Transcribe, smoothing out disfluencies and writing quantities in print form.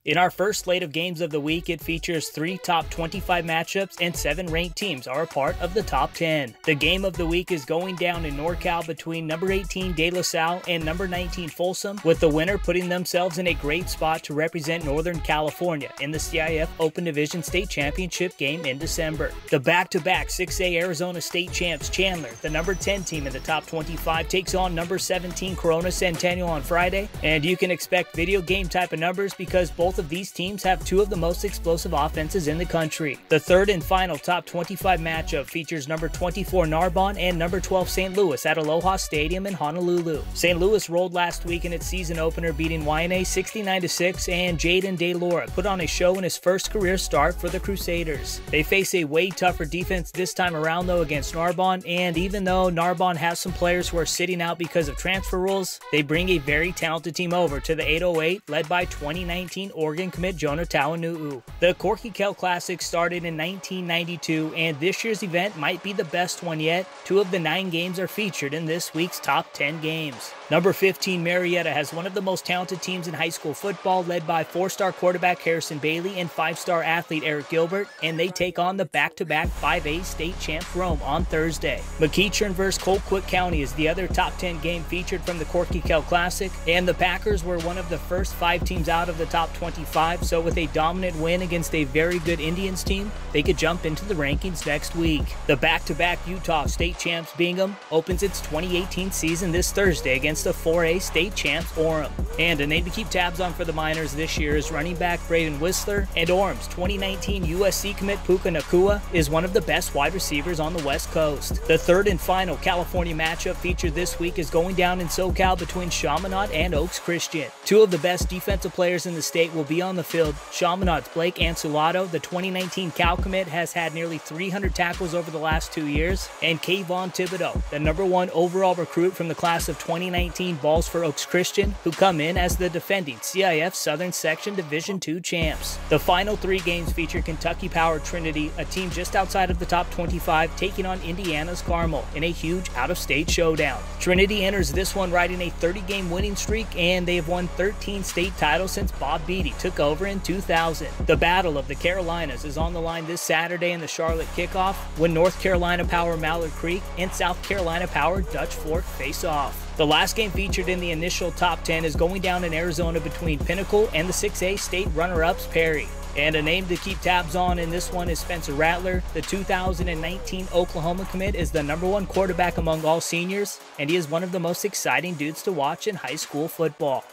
In our first slate of games of the week, it features 3 top 25 matchups and 7 ranked teams are a part of the top 10. The game of the week is going down in NorCal between number 18 De La Salle and number 19 Folsom, with the winner putting themselves in a great spot to represent Northern California in the CIF Open Division State Championship game in December. The back-to-back 6A Arizona State champs Chandler, the number 10 team in the top 25, takes on number 17 Corona Centennial on Friday, and you can expect video game type of numbers because both of these teams have 2 of the most explosive offenses in the country. The third and final top 25 matchup features number 24 Narbonne and number 12 St. Louis at Aloha Stadium in Honolulu. St. Louis rolled last week in its season opener, beating YNA 69-6, and Jaden DeLora put on a show in his first career start for the Crusaders. They face a way tougher defense this time around though against Narbonne, and even though Narbonne has some players who are sitting out because of transfer rules, they bring a very talented team over to the 808 led by 2019 Oregon commit Jonah Tawanu'u. The Colquitt Classic started in 1992, and this year's event might be the best one yet. 2 of the 9 games are featured in this week's top 10 games. Number 15 Marietta has one of the most talented teams in high school football, led by 4-star quarterback Harrison Bailey and 5-star athlete Eric Gilbert, and they take on the back-to-back 5A state champs Rome on Thursday. McEachern vs. Colquitt County is the other top 10 game featured from the Colquitt Classic, and the Packers were one of the first 5 teams out of the top 25, so with a dominant win against a very good Indians team, they could jump into the rankings next week. The back-to-back Utah state champs Bingham opens its 2018 season this Thursday against the 4A state champs Orem. And a name to keep tabs on for the Miners this year is running back Braden Whistler, and Orem's 2019 USC commit Puka Nakua is one of the best wide receivers on the West Coast. The third and final California matchup featured this week is going down in SoCal between Shamanov and Oaks Christian. 2 of the best defensive players in the state will be on the field. Shamanov's Blake Anculato, the 2019 Cal commit, has had nearly 300 tackles over the last 2 years, and Kayvon Thibodeau, the number 1 overall recruit from the class of 2019, balls for Oaks Christian, who come in as the defending CIF Southern Section Division II champs. The final 3 games feature Kentucky-powered Trinity, a team just outside of the top 25, taking on Indiana's Carmel in a huge out-of-state showdown. Trinity enters this one riding a 30-game winning streak, and they have won 13 state titles since Bob Beatty took over in 2000. The Battle of the Carolinas is on the line this Saturday in the Charlotte kickoff, when North Carolina-powered Mallard Creek and South Carolina-powered Dutch Fork face off. The last game featured in the initial top 10 is going down in Arizona between Pinnacle and the 6A state runner-ups Perry. And a name to keep tabs on in this one is Spencer Rattler. The 2019 Oklahoma commit is the number 1 quarterback among all seniors, and he is one of the most exciting dudes to watch in high school football.